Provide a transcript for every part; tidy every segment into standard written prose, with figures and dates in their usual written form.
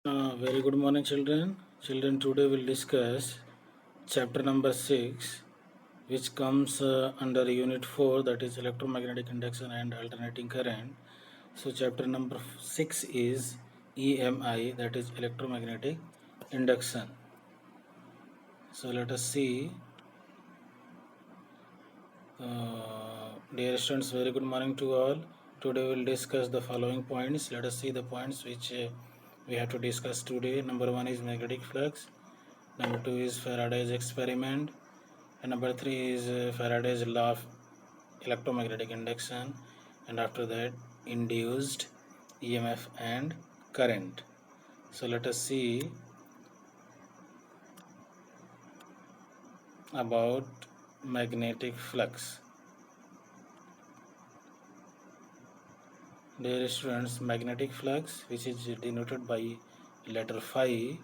Very good morning, children. Children, today we'll discuss chapter number 6, which comes under unit 4, that is electromagnetic induction and alternating current. So, chapter number 6 is EMI, that is electromagnetic induction. So, let us see. Dear students, very good morning to all. Today we'll discuss the following points. Let us see the points which we have to discuss today. Number 1 is magnetic flux. Number 2 is Faraday's experiment. And number 3 is Faraday's law of electromagnetic induction. And after that, induced EMF and current. So let us see about magnetic flux. Dear students, magnetic flux, which is denoted by letter phi,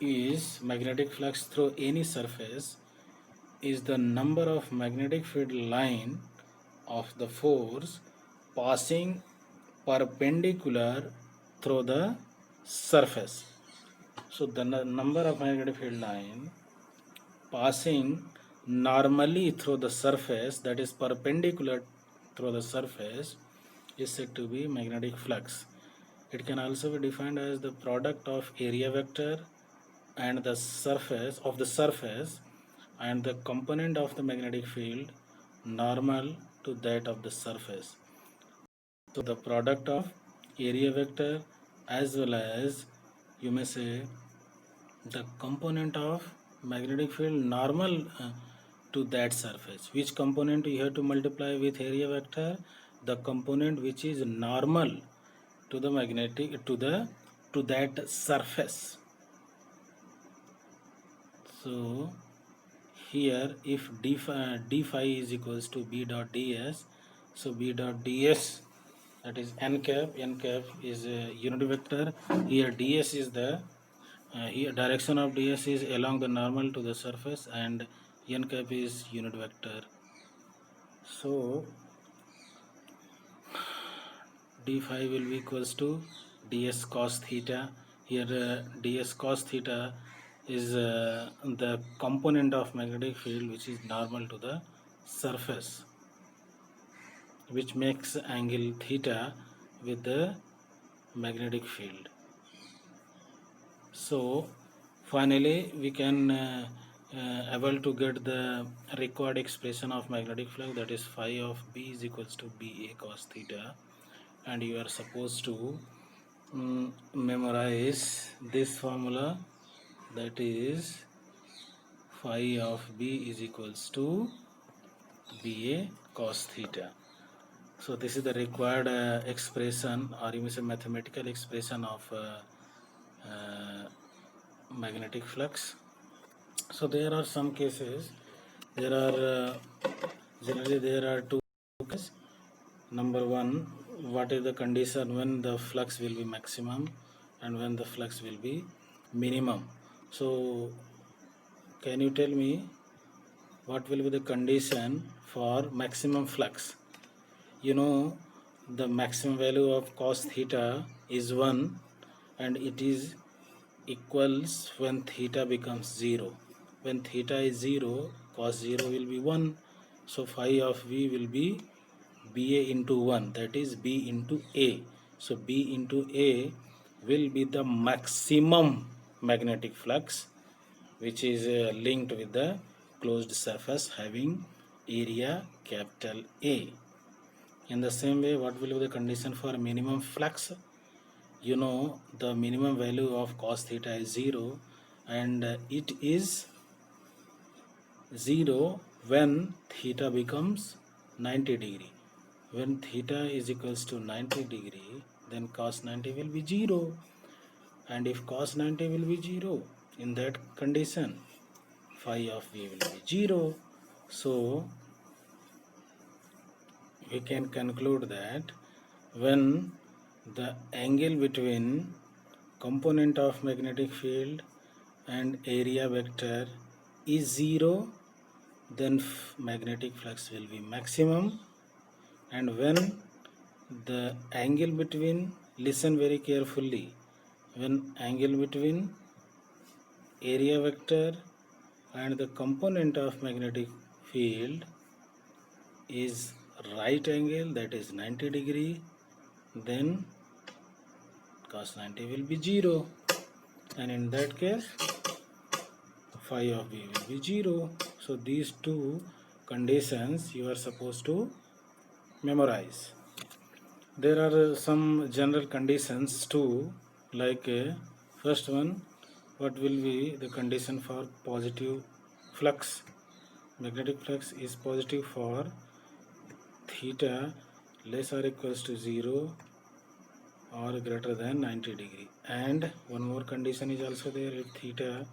is magnetic flux through any surface is the number of magnetic field line of the force passing perpendicular through the surface. So the number of magnetic field line passing normally through the surface, that is perpendicular through the surface, is said to be magnetic flux. It can also be defined as the product of area vector and the surface of the surface and the component of the magnetic field normal to that of the surface. So the product of area vector as well as, you may say, the component of magnetic field normal to that surface. Which component you have to multiply with area vector? The component which is normal to the magnetic to that surface. So here if d phi is equals to b dot ds, so b dot ds, that is n cap is a unit vector. Here ds is the here direction of ds is along the normal to the surface, and n cap is unit vector. So d phi will be equals to ds cos theta. Here ds cos theta is the component of magnetic field which is normal to the surface, which makes angle theta with the magnetic field. So finally we can able to get the required expression of magnetic flux, that is phi of b is equals to ba cos theta, and you are supposed to memorize this formula, that is phi of b is equals to ba cos theta. So this is the required expression, or you may say mathematical expression of magnetic flux. So there are some cases, there are generally there are two cases. Number one, what is the condition when the flux will be maximum and when the flux will be minimum? So can you tell me what will be the condition for maximum flux? You know, the maximum value of cos theta is 1, and it is equals when theta becomes 0. When theta is 0, cos 0 will be 1. So phi of v will be ba into 1, that is b into a. So b into a will be the maximum magnetic flux, which is linked with the closed surface having area capital A. In the same way, what will be the condition for minimum flux? You know, the minimum value of cos theta is 0, and it is 0 when theta becomes 90 degree. When theta is equals to 90 degree, then cos 90 will be 0. And if cos 90 will be 0, in that condition, phi of v will be 0. So we can conclude that when the angle between component of magnetic field and area vector is 0, then magnetic flux will be maximum, and when the angle between listen very carefully. When angle between area vector and the component of magnetic field is right angle, that is 90 degree, then cos 90 will be 0, and in that case phi of b will be 0. So these two conditions you are supposed to memorize. There are some general conditions too, like first one, what will be the condition for positive flux? Magnetic flux is positive for theta less or equals to 0 or greater than 90 degree. And one more condition is also there, if theta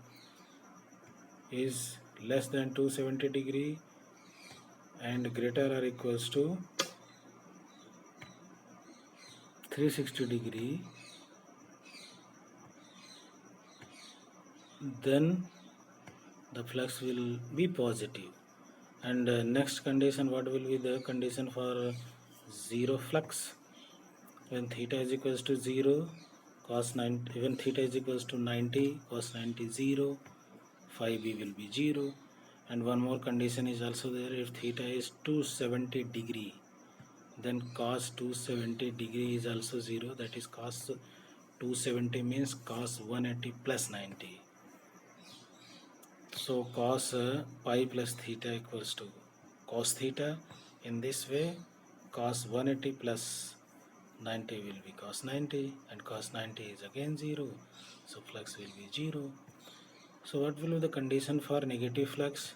is less than 270 degree and greater or equals to 360 degree, then the flux will be positive. And next condition, what will be the condition for zero flux? When theta is equals to 0, cos 90, when theta is equals to 90, cos 90 0, phi b will be 0. And one more condition is also there, if theta is 270 degree, then cos 270 degree is also 0, that is cos 270 means cos 180 plus 90. So cos pi plus theta equals to cos theta. In this way, cos 180 plus 90 will be cos 90, and cos 90 is again 0. So flux will be 0. So what will be the condition for negative flux?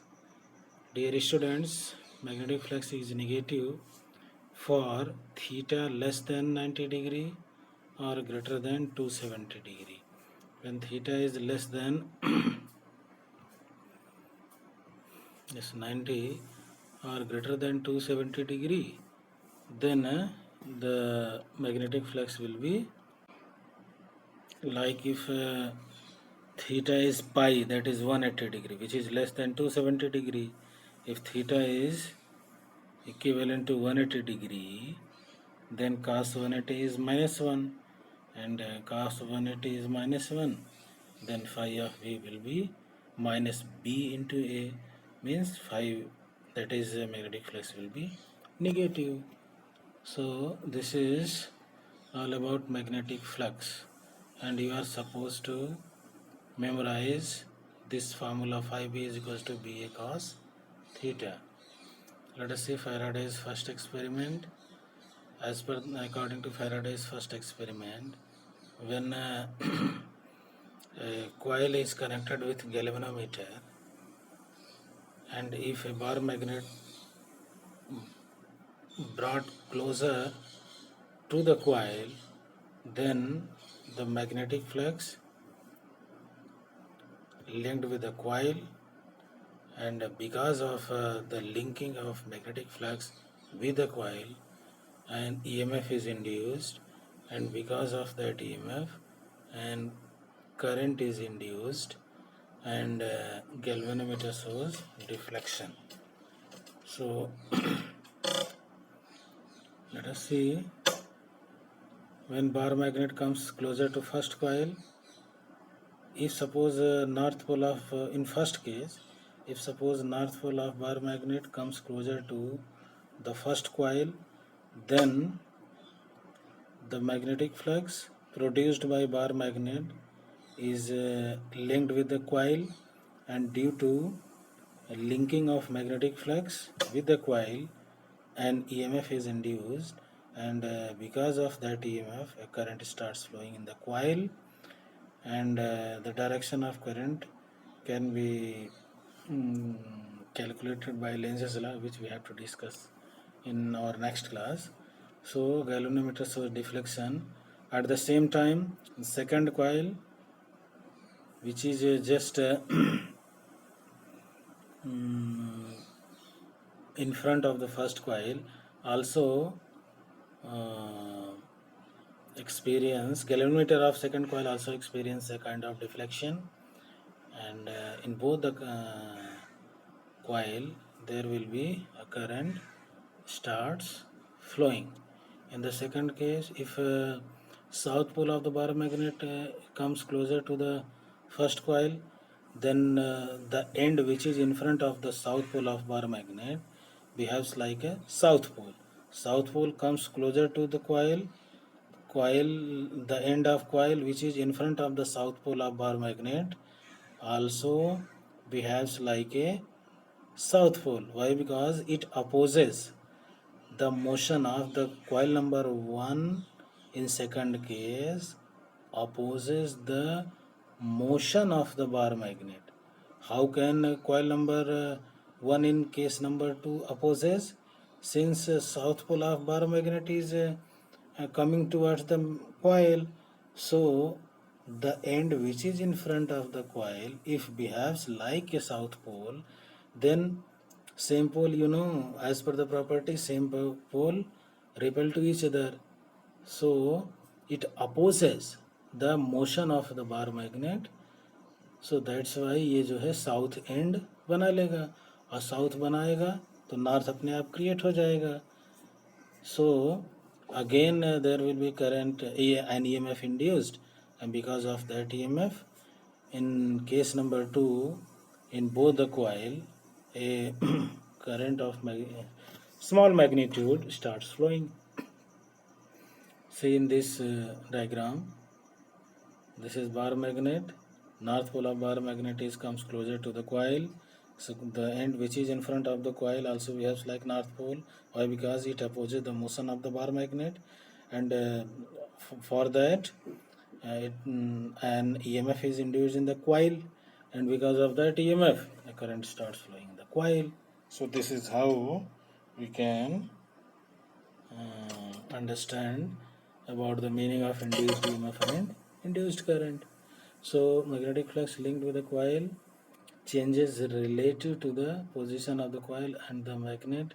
Dear students, magnetic flux is negative for theta less than 90 degree or greater than 270 degree. When theta is less than 90 or greater than 270 degree, then the magnetic flux will be like if theta is pi, that is 180 degree, which is less than 270 degree. If theta is equivalent to 180 degree, then cos 180 is minus 1, and cos 180 is minus 1, then phi of v will be minus b into a, means phi, that is magnetic flux will be negative. So this is all about magnetic flux, and you are supposed to memorize this formula, phi b is equals to ba cos theta. Let us see Faraday's first experiment. According to Faraday's first experiment, when a coil is connected with galvanometer, and if a bar magnet brought closer to the coil, then the magnetic flux linked with the coil, and because of the linking of magnetic flux with the coil, an EMF is induced, and because of that EMF and current is induced, and galvanometer shows deflection. So let us see, when bar magnet comes closer to first coil, if suppose north pole of in first case, if suppose north pole of bar magnet comes closer to the first coil, then the magnetic flux produced by bar magnet is linked with the coil, and due to a linking of magnetic flux with the coil, an EMF is induced, and because of that EMF a current starts flowing in the coil, and the direction of current can be calculated by Lenz's law, which we have to discuss in our next class. So galvanometer shows deflection. At the same time, second coil, which is just in front of the first coil, also experience, galvanometer of second coil also experience a kind of deflection, and in both the coil there will be a current starts flowing. In the second case, if south pole of the bar magnet comes closer to the first coil, then the end which is in front of the south pole of bar magnet behaves like a south pole. South pole comes closer to the coil, the end of coil which is in front of the south pole of bar magnet also behaves like a south pole. Why? Because it opposes the motion of the coil number 1 in second case opposes the motion of the bar magnet. How can coil number 1 in case number 2 opposes? Since south pole of bar magnet is coming towards the coil, so the end which is in front of the coil, if behaves like a south pole, then same pole, as per the property, same pole repel to each other, so it opposes the motion of the bar magnet. So that's why ये जो है south and बना लेगा, और south बनाएगा तो north अपने आप क्रिएट हो जाएगा. So again there will be current an EMF induced, and because of that EMF in case number 2 in both the coil a current of small magnitude starts flowing. See in this diagram, this is bar magnet. North pole of bar magnet comes closer to the coil, so the end which is in front of the coil also behaves like north pole. Why? Because it opposes the motion of the bar magnet, and for that an EMF is induced in the coil, and because of that EMF the current starts flowing in the coil. So this is how we can understand about the meaning of induced EMF and induced current. So magnetic flux linked with the coil changes relative to the position of the coil and the magnet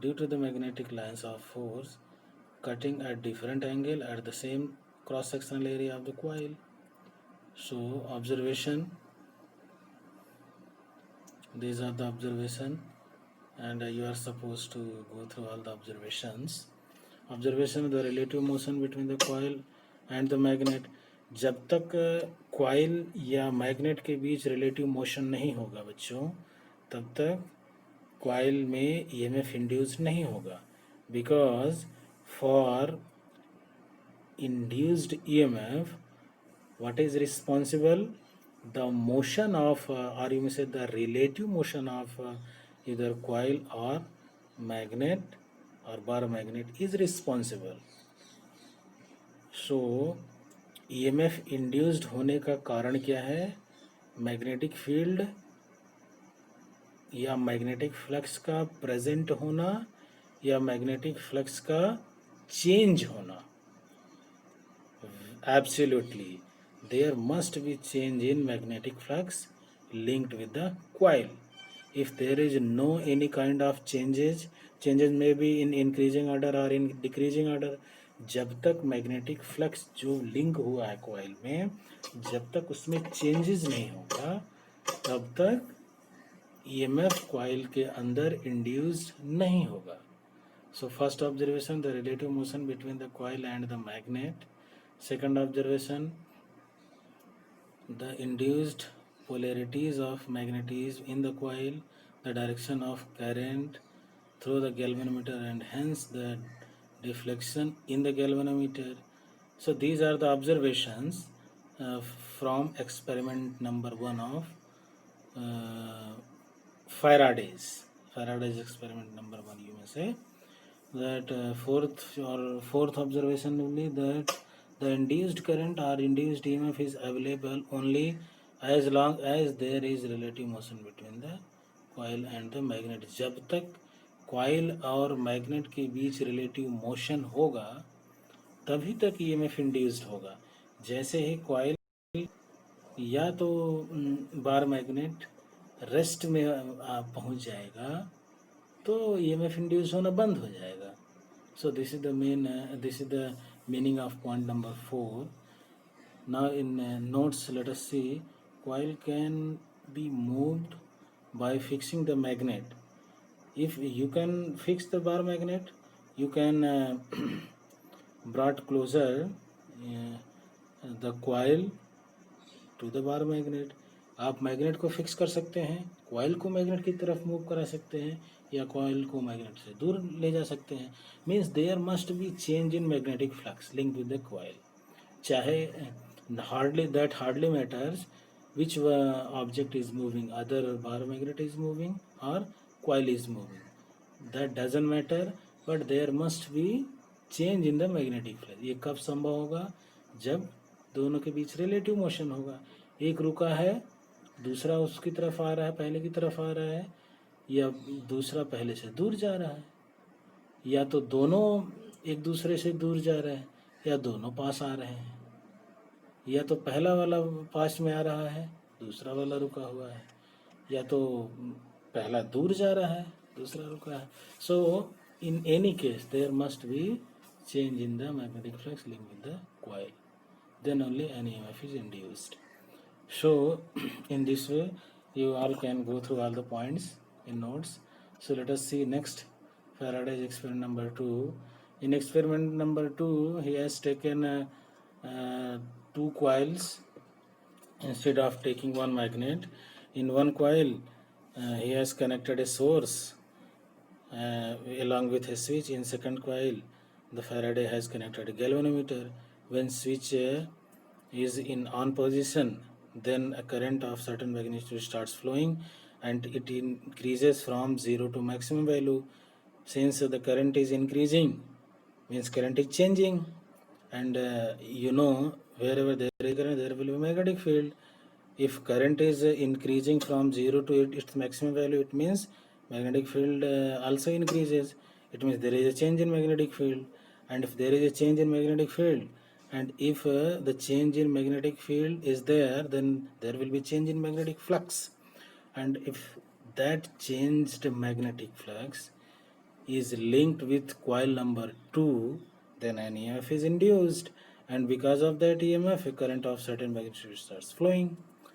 due to the magnetic lines of force cutting at different angle at the same cross-sectional area of the coil. So observation, these are the observation, and you are supposed to go through all the observations. Observation of the relative motion between the coil and the magnet. जब तक coil या magnet के बीच relative motion नहीं होगा बच्चों, तब तक coil में EMF इंड्यूस नहीं होगा. Because for induced EMF what is responsible? The motion of or you may say the relative motion of either coil or magnet or bar magnet is responsible. So EMF induced होने का कारण क्या है? Magnetic field या magnetic flux का present होना या magnetic flux का चेंज होना. Absolutely, there must be change in magnetic flux linked with the coil. If there is no any kind of changes may be in increasing order or in decreasing order. जब तक magnetic flux जो link हुआ है coil में, जब तक उसमें changes नहीं होगा तब तक EMF कॉइल के अंदर इंड्यूस्ड नहीं होगा. So first observation, the relative motion between the coil and the magnet. Second observation, the induced polarities of magnetism in the coil, the direction of current through the galvanometer, and hence the deflection in the galvanometer. So these are the observations from experiment number 1 of Faraday's experiment number 1, you may say. That fourth observation will be that the induced current or induced EMF is available only as long as there is relative motion between the coil and the magnet. जब तक coil और magnet के बीच relative motion होगा तभी तक EMF induced होगा. जैसे ही coil या तो बार मैग्नेट रेस्ट में पहुंच जाएगा तो EMF इंड्यूस होना बंद हो जाएगा. So this is the meaning of point number 4. Now in notes, let us see. Coil can be moved by fixing the magnet. If you can fix the bar magnet, you can brought closer the coil to the bar magnet. आप magnet को fix कर सकते हैं, coil को magnet की तरफ move करा सकते हैं, या कॉइल को मैग्नेट से दूर ले जा सकते हैं। Means there must be change in magnetic flux link with the coil. चाहे hardly matters which object is moving, other bar magnet is moving or coil is moving, that doesn't matter, but there must be change in the magnetic flux। ये कब संभव होगा? जब दोनों के बीच relative motion होगा। एक रुका है, दूसरा उसकी तरफ आ रहा है, पहले की तरफ आ रहा है, या दूसरा पहले से दूर जा रहा है, या तो दोनों एक दूसरे से दूर जा रहे हैं, या दोनों पास आ रहे हैं, या तो पहला वाला पास में आ रहा है, दूसरा वाला रुका हुआ है, या तो पहला दूर जा रहा है, दूसरा रुका है। So in any case there must be change in the magnetic flux link with the coil, then only an EMF is induced. So in this way you all can go through all the points in notes. So let us see next Faraday's experiment number 2. In experiment number 2 he has taken 2 coils instead of taking one magnet. In one coil he has connected a source along with a switch. In second coil the Faraday has connected a galvanometer. When switch is in on position, then a current of certain magnitude starts flowing and it increases from 0 to maximum value. Since the current is increasing, means current is changing, and wherever there is current there will be magnetic field. If current is increasing from 0 to its maximum value, it means magnetic field also increases. It means there is a change in magnetic field. And if there is a change in magnetic field, and if the change in magnetic field is there, then there will be change in magnetic flux. And if that changed magnetic flux is linked with coil number 2, then an EMF is induced, and because of that EMF a current of certain magnitude starts flowing.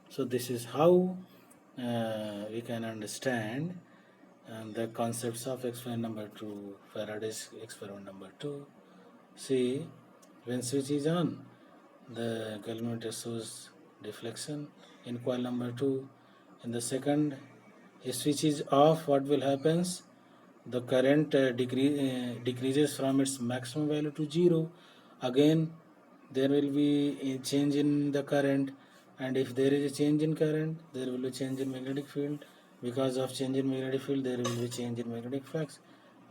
So this is how we can understand the concepts of experiment number 2, Faraday's experiment number 2. See, when switch is on, the galvanometer shows deflection in coil number 2. In the second, if switch is off, what will happens? The current decreases from its maximum value to 0. Again, there will be a change in the current, and if there is a change in current, there will be change in magnetic field. Because of change in magnetic field, there will be change in magnetic flux,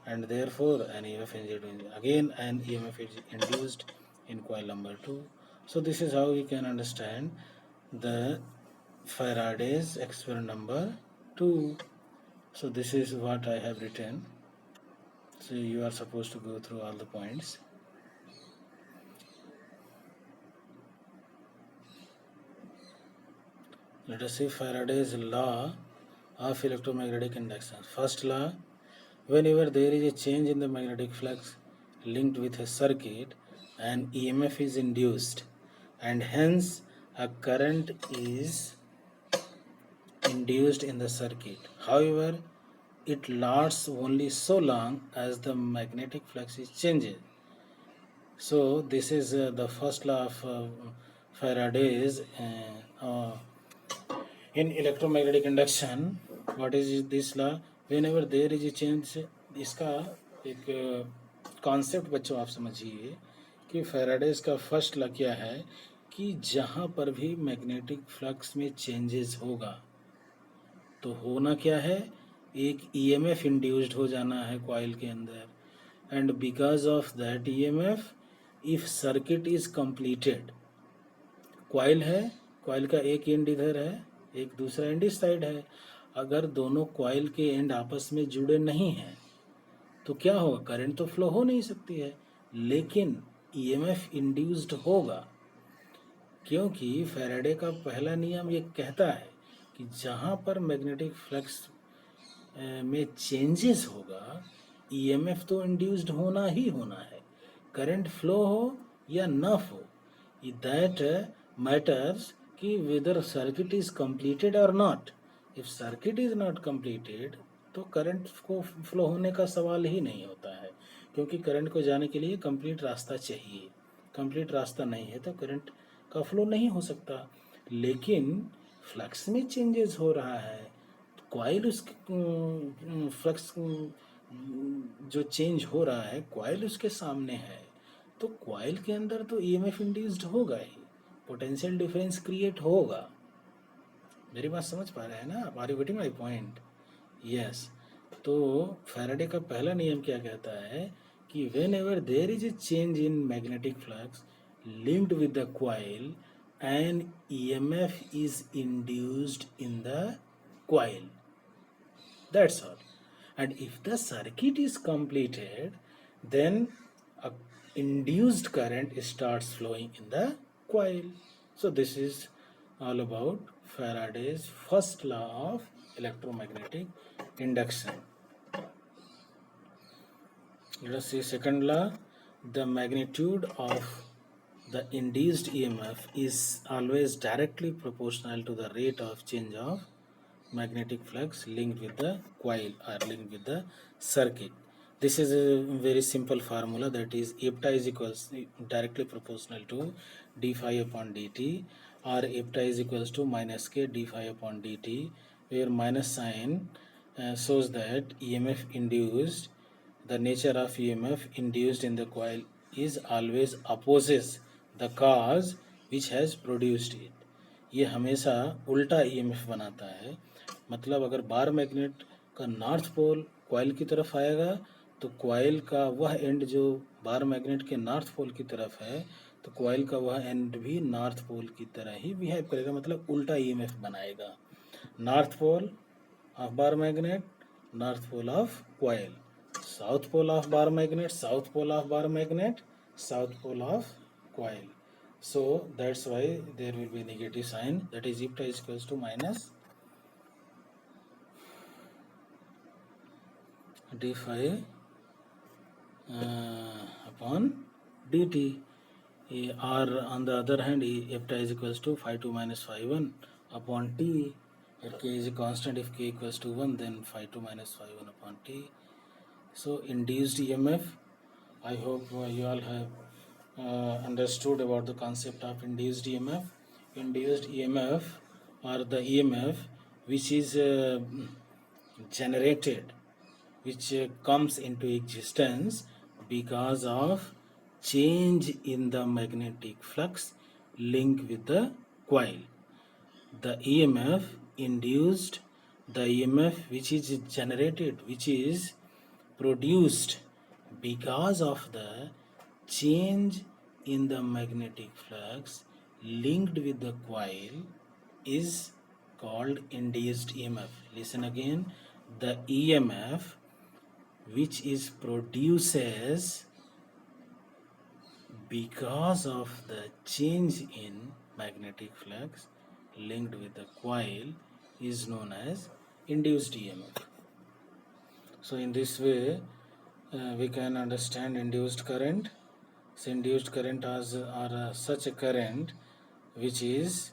and therefore an EMF is induced. Again an EMF is induced in coil number 2. So this is how we can understand the Faraday's experiment number 2. So this is what I have written. So you are supposed to go through all the points. Let us see Faraday's law of electromagnetic induction. First law: whenever there is a change in the magnetic flux linked with a circuit, an EMF is induced, and hence a current is induced in the circuit. However, it lasts only so long as the magnetic flux is changing. So this is the first law of Faraday's in electromagnetic induction. What is this law? Whenever there is a change, इसका एक concept बच्चों आप समझिए कि Faraday's का first law क्या है कि जहाँ पर भी मैग्नेटिक फ्लक्स में चेंजेस होगा तो होना क्या है, एक ईएमएफ इंड्यूस्ड हो जाना है कॉइल के अंदर, and because of that EMF if circuit is completed, coil है, कॉइल का एक एंड इधर है, एक दूसरा एंड इस साइड है, अगर दोनों कॉइल के एंड आपस में जुड़े नहीं हैं तो क्या होगा, करंट तो फ्लो हो नहीं सकती है, लेकिन ईएमएफ इंड्यूस्ड होगा, क्योंकि फैराडे का पहला नियम ये कहता है कि जहाँ पर मैग्नेटिक फ्लक्स में चेंजेस होगा ईएमएफ तो इंड्यूस्ड होना ही होना है, करंट फ्लो हो या ना हो, दैट मैटर्स कि वेदर सर्किट इज कंप्लीटेड और not. If circuit is not completed तो करंट को फ्लो होने का सवाल ही नहीं होता है, क्योंकि करंट को जाने के लिए कंप्लीट रास्ता चाहिए. कंप्लीट रास्ता नहीं है तो करंट का फ्लो नहीं हो सकता। लेकिन फ्लक्स में चेंजेस हो रहा है, कॉइल उसके फ्लक्स जो चेंज हो रहा है कॉइल उसके सामने है, तो कॉइल के अंदर तो ईएमएफ इंड्यूस्ड होगा ही, पोटेंशियल डिफरेंस क्रिएट होगा। मेरी बात समझ पा रहे हैं ना आप? Are you getting my point? Yes. तो फैराडे का पहला नियम क्या कहता है कि whenever there is a change in magnetic flux linked with the coil and EMF is induced in the coil, that's all. And if the circuit is completed, then a induced current starts flowing in the coil. So this is all about Faraday's first law of electromagnetic induction. Let us see second law. The magnitude of the induced EMF is always directly proportional to the rate of change of magnetic flux linked with the coil or linked with the circuit. This is a very simple formula, that is EPTA is equals directly proportional to d phi upon dt, or EPTA is equals to minus k d phi upon dt, where minus sign shows that EMF induced, the nature of EMF induced in the coil is always opposes the cause which has produced it. ये हमेशा उल्टा EMF बनाता है। मतलब अगर bar magnet का north pole coil की तरफ आएगा तो कॉइल का वह एंड जो बार मैग्नेट के नॉर्थ पोल की तरफ है, तो कॉइल का वह एंड भी नॉर्थ पोल की तरह ही बिहेव करेगा, मतलब उल्टा ईएमएफ बनाएगा। North pole of bar magnet, north pole of coil, south pole of bar magnet, south pole of bar magnet, south pole of coil. So that's why there will be negative sign, that is EPTA is equals to minus d phi upon dt, or on the other hand EPTA is equals to phi 2 minus phi 1 upon t, where k is a constant. If k equals to 1, then phi 2 minus phi 1 upon t. So induced EMF, I hope you all have understood about the concept of induced EMF. Induced EMF, or the EMF which is generated, which comes into existence because of change in the magnetic flux linked with the coil. The EMF induced, the EMF which is generated, which is produced because of the change in the magnetic flux linked with the coil is called induced EMF. Listen again, the EMF which is produces because of the change in magnetic flux linked with the coil is known as induced EMF. So in this way we can understand induced current. So induced current are such a current which is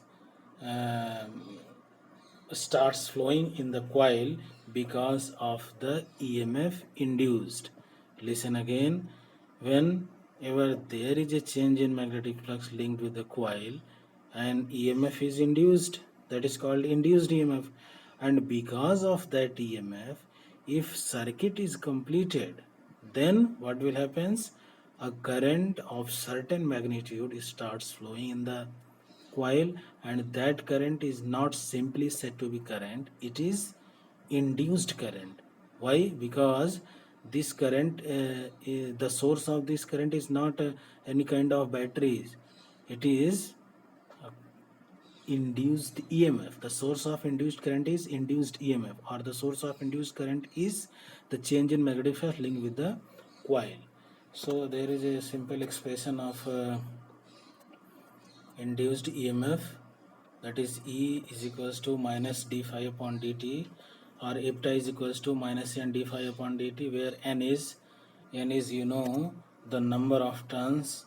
starts flowing in the coil because of the EMF induced. Listen again, whenever there is a change in magnetic flux linked with the coil and EMF is induced, that is called induced EMF. And because of that EMF, if circuit is completed, then what will happens? A current of certain magnitude starts flowing in the coil, and that current is not simply said to be current, it is induced current. Why? Because this current, the source of this current is not any kind of batteries, it is induced EMF. The source of induced current is induced EMF, or the source of induced current is the change in magnetic flux linked with the coil. So there is a simple expression of induced EMF, that is E is equals to minus d phi upon dt, or EPTA is equals to minus n d phi upon dt, where n is you know the number of turns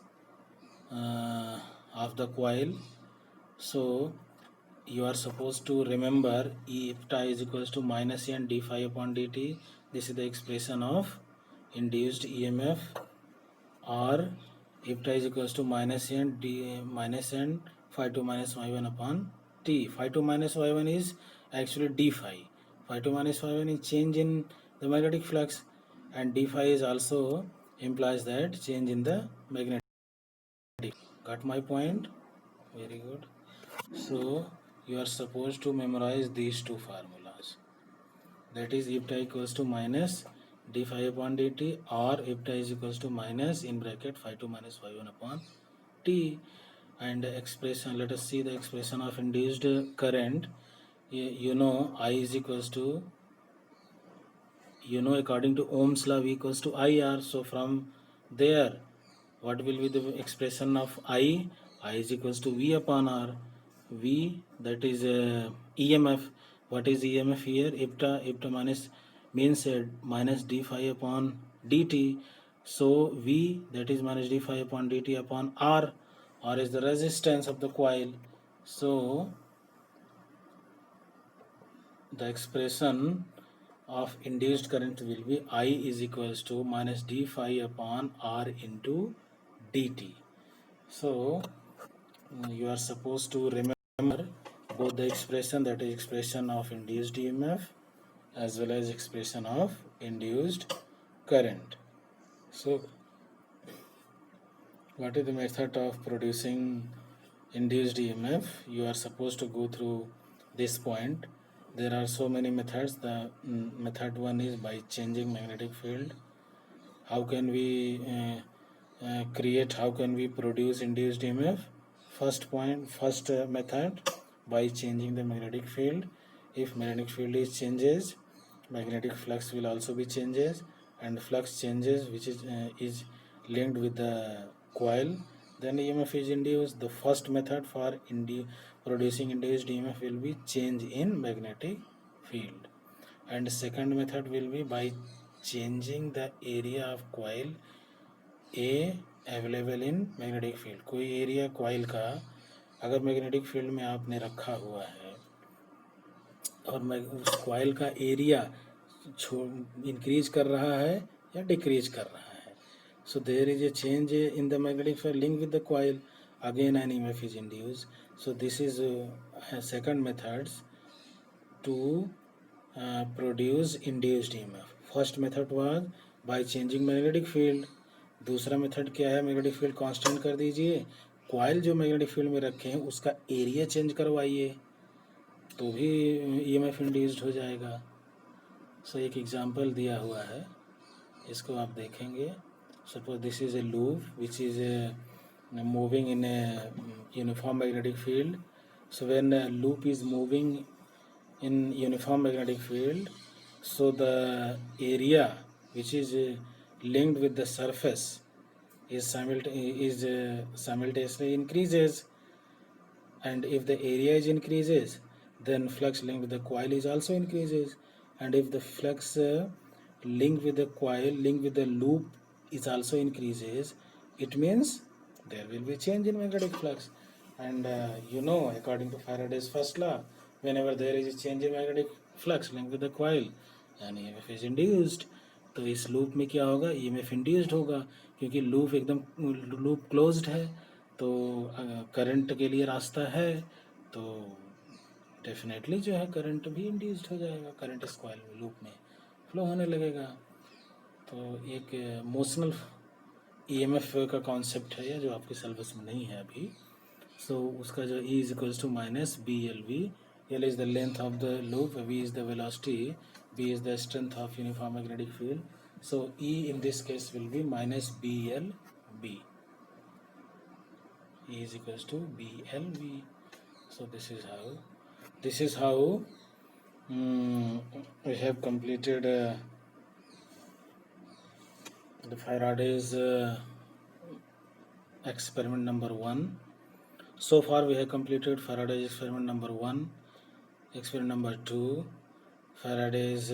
of the coil. So you are supposed to remember EPTA is equals to minus n d phi upon dt. This is the expression of induced EMF, or Ipta is equals to minus n d minus n phi 2 minus phi 1 upon t. Phi 2 minus phi 1 is actually d phi. Phi 2 minus phi 1 is change in the magnetic flux, and d phi is also implies that change in the magnetic. Got my point? Very good. So you are supposed to memorize these two formulas. That is ipta equals to minus d phi upon dt, or ipta is equals to minus in bracket phi 2 minus phi 1 upon t. And expression, let us see the expression of induced current. You know I is equals to, according to Ohm's law, V equals to IR. So from there, what will be the expression of I? I is equals to V upon R. V, that is EMF. What is EMF here? Ipta minus means minus d phi upon dt. So V, that is minus d phi upon dt upon R. R is the resistance of the coil. So the expression of induced current will be I is equals to minus d phi upon R into dt. So you are supposed to remember both the expression, that is expression of induced EMF as well as expression of induced current. So what is the method of producing induced EMF? You are supposed to go through this point. There are so many methods. The method one is by changing magnetic field. How can we how can we produce induced EMF? First method, by changing the magnetic field. If magnetic field is changes, magnetic flux will also be changes, and flux changes which is linked with the coil, then EMF is induced. The first method for producing induced EMF will be change in magnetic field, and second method will be by changing the area of coil A available in magnetic field. कोई area coil का अगर magnetic field में आपने रखा हुआ है और उस कॉइल का एरिया इंक्रीज कर रहा है या डिक्रीज कर रहा है, so there is a change in the magnetic field linked with the coil, again an EMF is induced. So this is second methods to produce induced EMF. First method was by changing magnetic field. दूसरा method क्या है? Magnetic field constant कर दीजिए, coil जो magnetic field में रखे हैं उसका एरिया चेंज करवाइए, तो भी ईएमएफ इंड्यूस्ड हो जाएगा. सो एक एग्जांपल दिया हुआ है, इसको आप देखेंगे. Suppose this is a loop which is moving in a uniform magnetic field. So when loop is moving in uniform magnetic field, so the area which is linked with the surface is simultaneously increases, and if the area is increases, then flux linked with the coil is also increases, and if the flux linked with the coil linked with the loop is also increases, it means there will be change in magnetic flux. And according to Faraday's first law, whenever there is a change in magnetic flux linked with the coil, and EMF is induced. तो इस loop में क्या होगा? EMF induced होगा, क्योंकि loop closed है, तो current के लिए रास्ता है, तो डेफिनेटली जो है करंट भी इंड्यूस्ड हो जाएगा, करंट इस कॉइल में लूप में फ्लो होने लगेगा. तो एक मोशनल EMF का कॉन्सेप्ट है या जो आपके सिलेबस में नहीं है अभी. सो उसका जो E is equals to minus BLV. L is the length of the loop, V is the velocity, B is the strength of uniform magnetic field. So E in this case will be minus BLV. E is equals to BLV. So this is how we have completed the Faraday's experiment number 1. So far we have completed Faraday's experiment number 1. Experiment number 2, Faraday's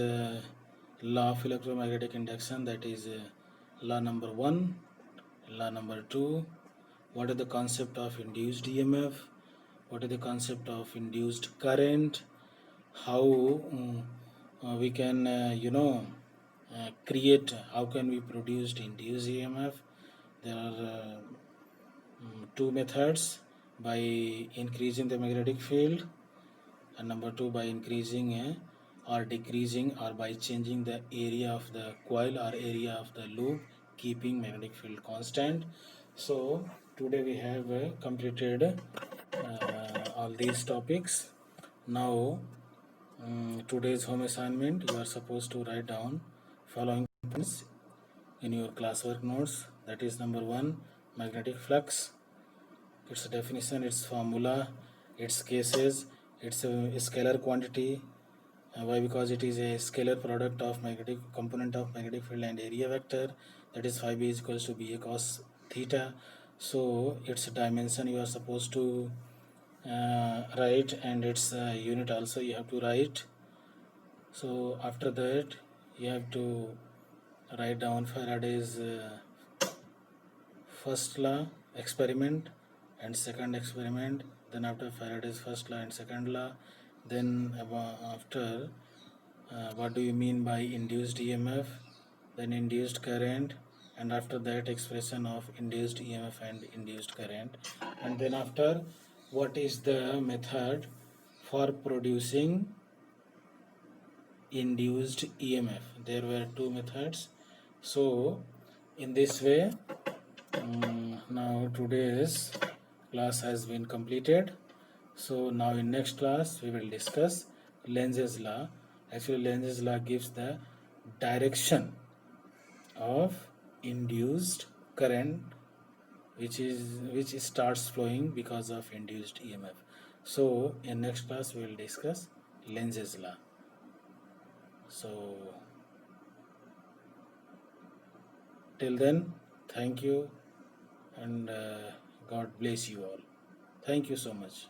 law of electromagnetic induction, that is law number 1. Law number 2, what is the concept of induced EMF, what is the concept of induced current, how we can create, how can we produce induced EMF. There are two methods: by increasing the magnetic field, and number two, by increasing or decreasing, or by changing the area of the coil or area of the loop, keeping magnetic field constant. So today we have completed all these topics. Now today's home assignment, you are supposed to write down following points in your classwork notes. That is, number one, magnetic flux, its definition, its formula, its cases, its a scalar quantity. Why? Because it is a scalar product of magnetic component of magnetic field and area vector. That is phi b is equals to ba cos theta. So its dimension you are supposed to write, and its unit also you have to write. So after that you have to write down Faraday's first law experiment and second experiment. Then after Faraday's first law and second law, then after what do you mean by induced EMF, then induced current, and after that expression of induced EMF and induced current, and then after what is the method for producing induced EMF. There were two methods. So in this way, now today's class has been completed. So now in next class we will discuss Lenz's law. Actually, Lenz's law gives the direction of induced current which starts flowing because of induced EMF. So in next class we will discuss Lenz's law. So till then, thank you, and God bless you all. Thank you so much.